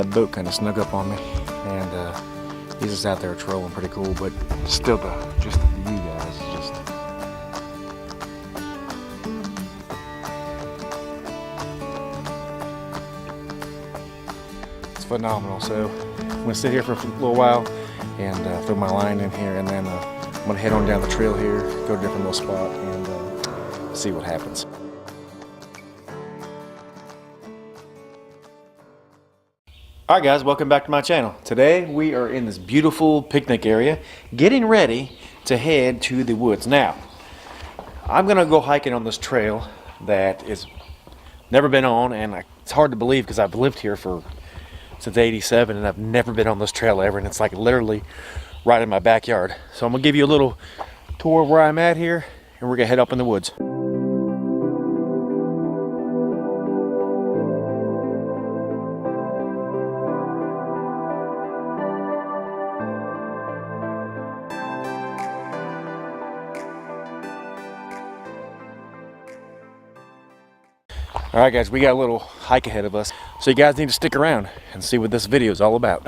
that boat kind of snuck up on me, and he's just out there trolling, pretty cool. But still, just the view, guys, just it's phenomenal. So I'm gonna sit here for a little while and throw my line in here, and then I'm gonna head on down the trail here, go to a different little spot, and see what happens. Alright guys, welcome back to my channel. Today we are in this beautiful picnic area, getting ready to head to the woods. Now, I'm gonna go hiking on this trail that is never been on, and it's hard to believe because I've lived here since '87 and I've never been on this trail ever, and it's like literally right in my backyard. So I'm gonna give you a little tour of where I'm at here, and we're gonna head up in the woods. Alright guys, we got a little hike ahead of us, so you guys need to stick around and see what this video is all about.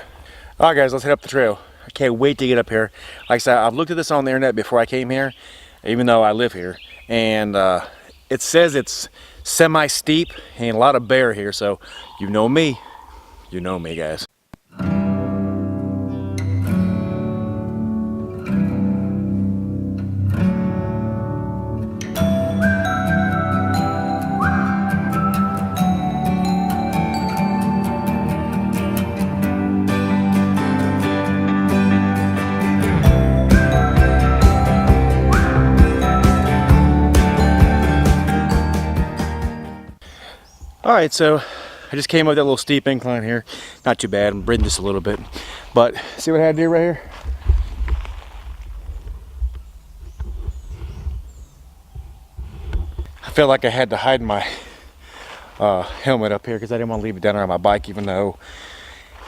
Alright guys, let's head up the trail. I can't wait to get up here. Like I said, I've looked at this on the internet before I came here, even though I live here, and it says it's semi-steep and a lot of bear here, so you know me guys. Alright, so I just came up that little steep incline here. Not too bad, I'm breathing just a little bit. But see what I had to do right here? I felt like I had to hide my helmet up here because I didn't want to leave it down there on my bike, even though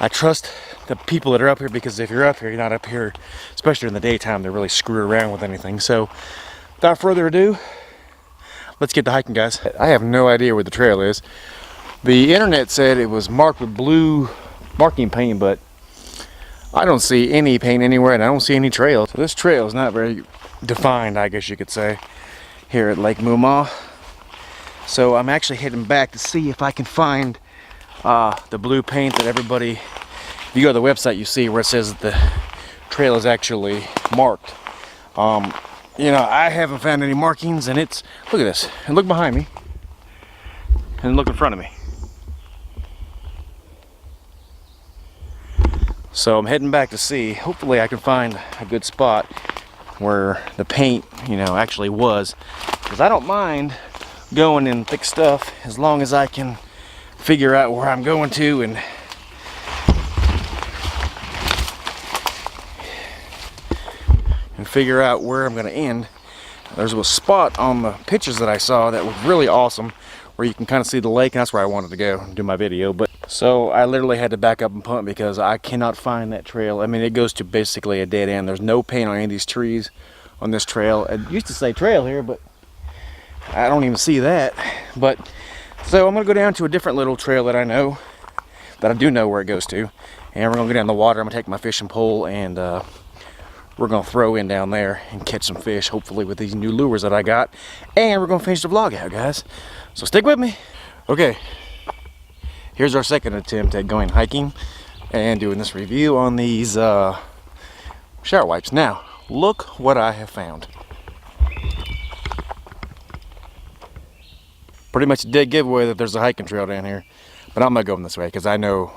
I trust the people that are up here, because if you're up here, you're not up here, especially in the daytime, to really screw around with anything. So without further ado, let's get to hiking, guys. I have no idea where the trail is. The internet said it was marked with blue marking paint, but I don't see any paint anywhere, and I don't see any trail. So this trail is not very defined, I guess you could say, here at Lake Mountaineer. So I'm actually heading back to see if I can find the blue paint that everybody, if you go to the website, you see where it says that the trail is actually marked. You know, I haven't found any markings, and it's, look at this, and look behind me, and look in front of me. So I'm heading back to see, hopefully I can find a good spot where the paint, you know, actually was, because I don't mind going in thick stuff as long as I can figure out where I'm going to and figure out where I'm going to end. There's a spot on the pictures that I saw that was really awesome, where you can kind of see the lake, and that's where I wanted to go and do my video. But so I literally had to back up and punt because I cannot find that trail. I mean, it goes to basically a dead end. There's no paint on any of these trees on this trail. It used to say trail here, but I don't even see that. But so I'm gonna go down to a different little trail that I know, that I do know where it goes to, and we're gonna go down the water. I'm gonna take my fishing pole, and we're gonna throw in down there and catch some fish, hopefully with these new lures that I got. And we're gonna finish the vlog out, guys. So stick with me. Okay, here's our second attempt at going hiking and doing this review on these shower wipes. Now, look what I have found. Pretty much a dead giveaway that there's a hiking trail down here, but I'm not going this way because I know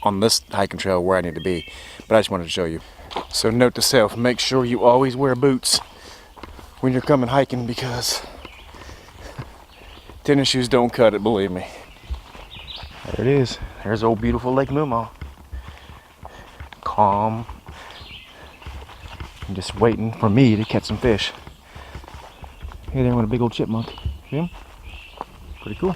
on this hiking trail where I need to be. But I just wanted to show you. So note to self, make sure you always wear boots when you're coming hiking, because tennis shoes don't cut it, believe me. There it is. There's old beautiful Lake Mountaineer. Calm. I'm just waiting for me to catch some fish. Hey there, with a big old chipmunk. See him? Pretty cool.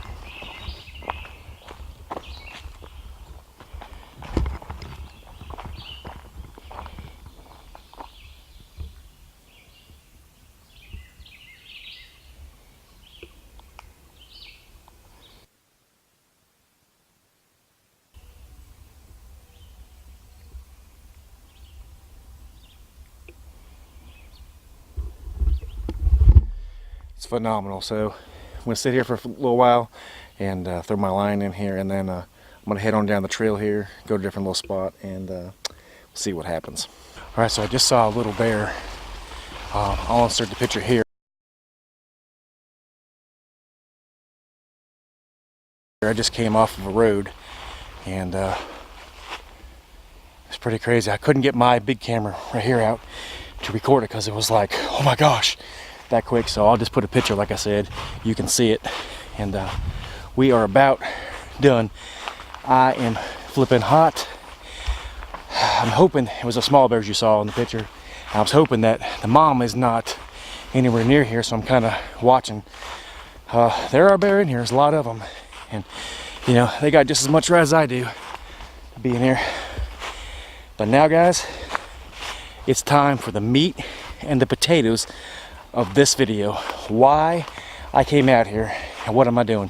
It's phenomenal. So I'm gonna sit here for a little while and throw my line in here, and then I'm gonna head on down the trail here, go to a different little spot, and see what happens. All right, so I just saw a little bear. I'll insert the picture here. I just came off of a road, and it's pretty crazy. I couldn't get my big camera right here out to record it because it was like, oh my gosh, that quick. So I'll just put a picture, like I said, you can see it. And we are about done. I am flipping hot. I'm hoping it was a small bear, as you saw in the picture. I was hoping that the mom is not anywhere near here, so I'm kind of watching. There are bears in here, there's a lot of them, and you know, they got just as much right as I do to be in here. But now, guys, it's time for the meat and the potatoes of this video. Why I came out here and what am I doing?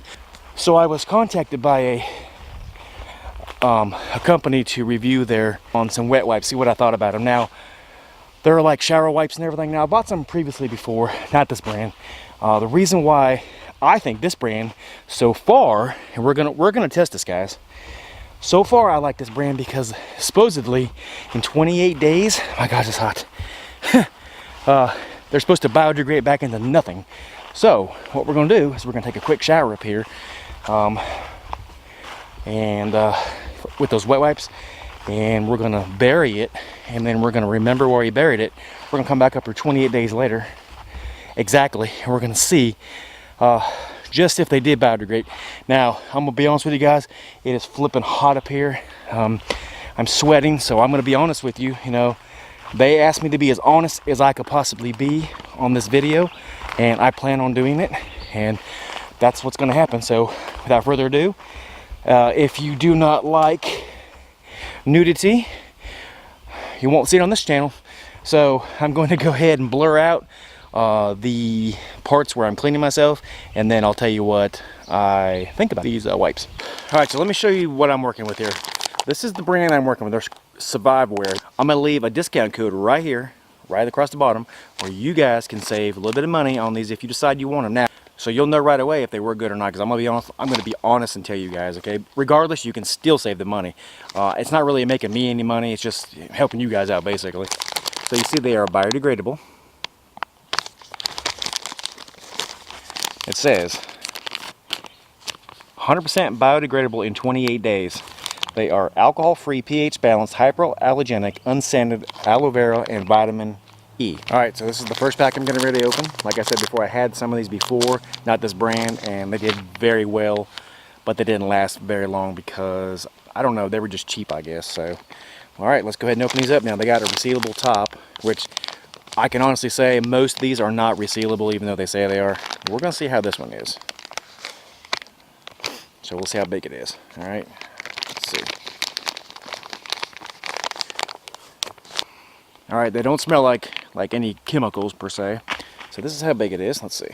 So I was contacted by a company to review on some wet wipes, see what I thought about them. Now, they're like shower wipes and everything. Now, I bought some previously before, not this brand. The reason why I think this brand so far, and we're gonna test this, guys. So far, I like this brand because supposedly in 28 days, my gosh, it's hot. They're supposed to biodegrade back into nothing. So what we're gonna do is we're gonna take a quick shower up here, with those wet wipes, and we're gonna bury it, and then we're gonna remember where we buried it. We're gonna come back up here 28 days later, exactly, and we're gonna see just if they did biodegrade. Now, I'm gonna be honest with you guys, it is flipping hot up here. I'm sweating, so I'm gonna be honest with you. You know, they asked me to be as honest as I could possibly be on this video, and I plan on doing it, and that's what's gonna happen. So without further ado, if you do not like nudity, you won't see it on this channel. So I'm going to go ahead and blur out the parts where I'm cleaning myself, and then I'll tell you what I think about these wipes. All right, so let me show you what I'm working with here. This is the brand I'm working with. They're Surviveware. I'm gonna leave a discount code right here, right across the bottom, where you guys can save a little bit of money on these if you decide you want them now. So you'll know right away if they were good or not, because I'm gonna be honest and tell you guys, okay? Regardless, you can still save the money. It's not really making me any money, it's just helping you guys out, basically. So you see they are biodegradable. It says 100% biodegradable in 28 days. They are alcohol-free, pH-balanced, hypoallergenic, unscented, aloe vera, and vitamin E. Alright, so this is the first pack I'm getting ready to open. Like I said before, I had some of these before, not this brand, and they did very well, but they didn't last very long because, I don't know, they were just cheap, I guess. So, alright, let's go ahead and open these up now. They got a resealable top, which I can honestly say most of these are not resealable, even though they say they are. We're going to see how this one is. So we'll see how big it is. Alright, let's see. Alright, they don't smell like any chemicals per se. So this is how big it is. Let's see.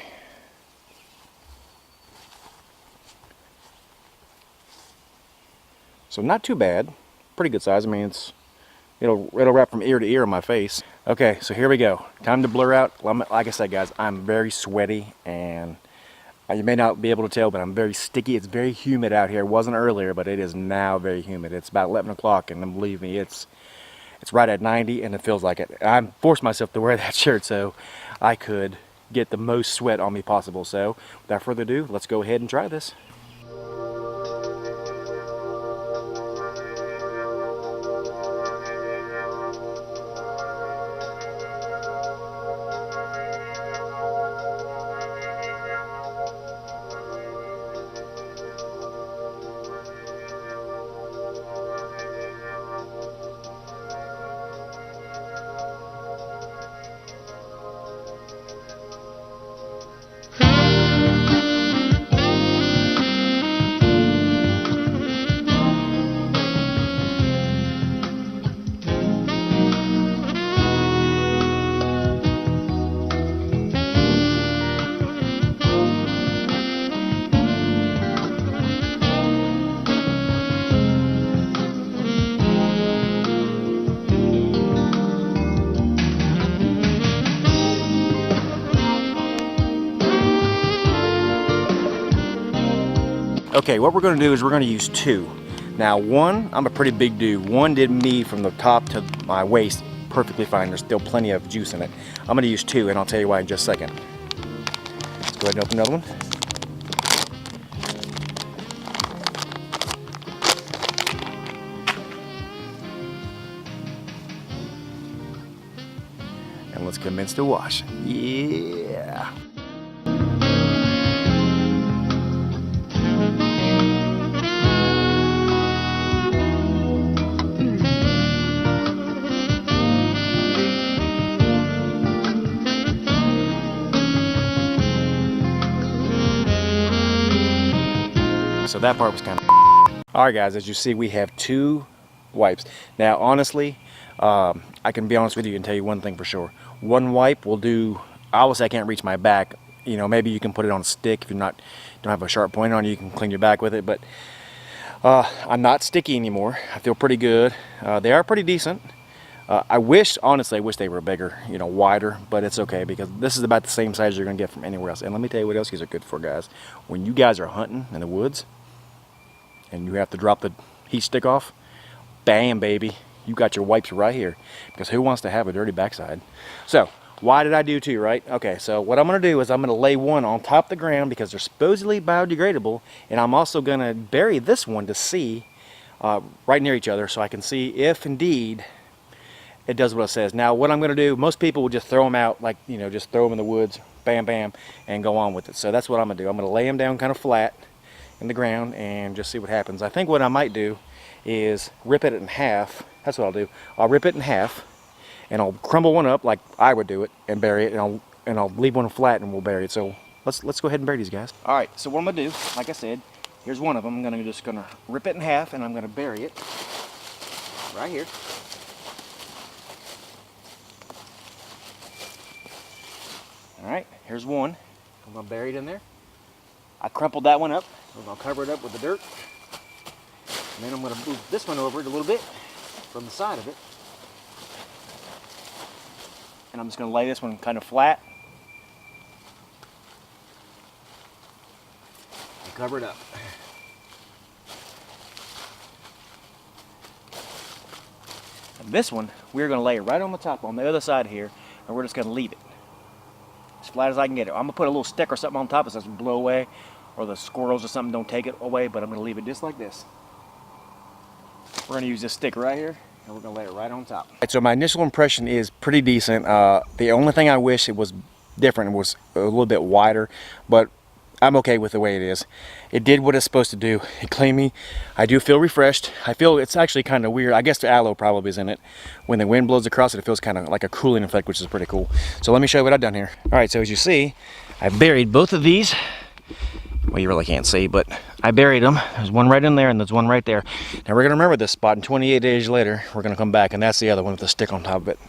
So not too bad. Pretty good size. I mean, it'll wrap from ear to ear on my face. Okay, so here we go. Time to blur out. Like I said, guys, I'm very sweaty, and you may not be able to tell, but I'm very sticky. It's very humid out here. It wasn't earlier, but it is now very humid. It's about 11 o'clock, and believe me, it's right at 90, and it feels like it. I forced myself to wear that shirt so I could get the most sweat on me possible. So without further ado, let's go ahead and try this. Okay, what we're gonna do is we're gonna use 2. Now one, I'm a pretty big dude. One did me from the top to my waist perfectly fine. There's still plenty of juice in it. I'm gonna use 2 and I'll tell you why in just a second. Let's go ahead and open another one. And let's commence to wash. Yeah. So that part was kind of. Alright guys, as you see, we have 2 wipes. Now honestly, I can be honest with you and tell you one thing for sure. One wipe will do. Obviously I can't reach my back. You know, maybe you can put it on a stick if you're not, don't have a sharp point on you, you can clean your back with it, but I'm not sticky anymore. I feel pretty good. They are pretty decent. Honestly, I wish they were bigger, you know, wider, but it's okay because this is about the same size you're gonna get from anywhere else. And let me tell you what else these are good for, guys. When you guys are hunting in the woods and you have to drop the heat stick off, bam, baby, you got your wipes right here. Because who wants to have a dirty backside? So, why did I do 2, right? Okay, so what I'm gonna do is I'm gonna lay one on top of the ground because they're supposedly biodegradable, and I'm also gonna bury this one to see right near each other so I can see if indeed it does what it says. Now what I'm going to do, most people will just throw them out, like, you know, just throw them in the woods, bam, bam, and go on with it. So that's what I'm going to do. I'm going to lay them down kind of flat in the ground and just see what happens. I think what I might do is rip it in half. That's what I'll do. I'll rip it in half and I'll crumble one up like I would do it and bury it, and I'll leave one flat and we'll bury it. So let's go ahead and bury these guys. All right, so what I'm going to do, like I said, here's one of them. I'm just going to rip it in half and I'm going to bury it right here. Alright, here's one. I'm going to bury it in there. I crumpled that one up. I'm going to cover it up with the dirt. And then I'm going to move this one over a little bit from the side of it. And I'm just going to lay this one kind of flat. And cover it up. And this one, we're going to lay it right on the top on the other side here. And we're just going to leave it as flat as I can get it. I'm going to put a little stick or something on top so it doesn't blow away, or the squirrels or something don't take it away, but I'm going to leave it just like this. We're going to use this stick right here, and we're going to lay it right on top. Right, so my initial impression is pretty decent. The only thing I wish it was different was a little bit wider, but I'm okay with the way it is. It did what it's supposed to do. It cleaned me. I do feel refreshed. I feel it's actually kind of weird. I guess the aloe probably is in it. When the wind blows across it, it feels kind of like a cooling effect, which is pretty cool. So let me show you what I've done here. All right, so as you see, I buried both of these. Well, you really can't see, but I buried them. There's one right in there and there's one right there. Now we're gonna remember this spot, and 28 days later, we're gonna come back, and that's the other one with the stick on top of it.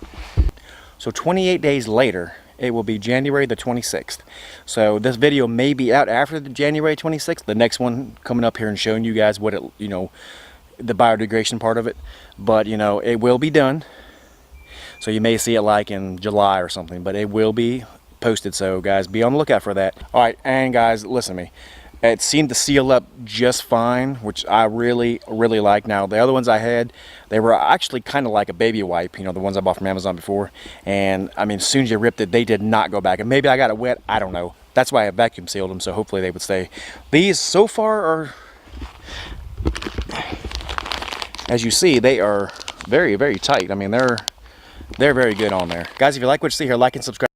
So 28 days later, it will be January the 26th. So this video may be out after the January 26th. The next one coming up here and showing you guys what it, you know, the biodegradation part of it. But, you know, it will be done. So you may see it like in July or something, but it will be posted. So guys, be on the lookout for that. All right, and guys, listen to me. It seemed to seal up just fine, which I really like. Now, the other ones I had, they were actually kind of like a baby wipe, you know, the ones I bought from Amazon before. And, I mean, as soon as you ripped it, they did not go back. And maybe I got it wet, I don't know. That's why I vacuum sealed them, so hopefully they would stay. These, so far, are, as you see, they are very tight. I mean, they're very good on there. Guys, if you like what you see here, like and subscribe.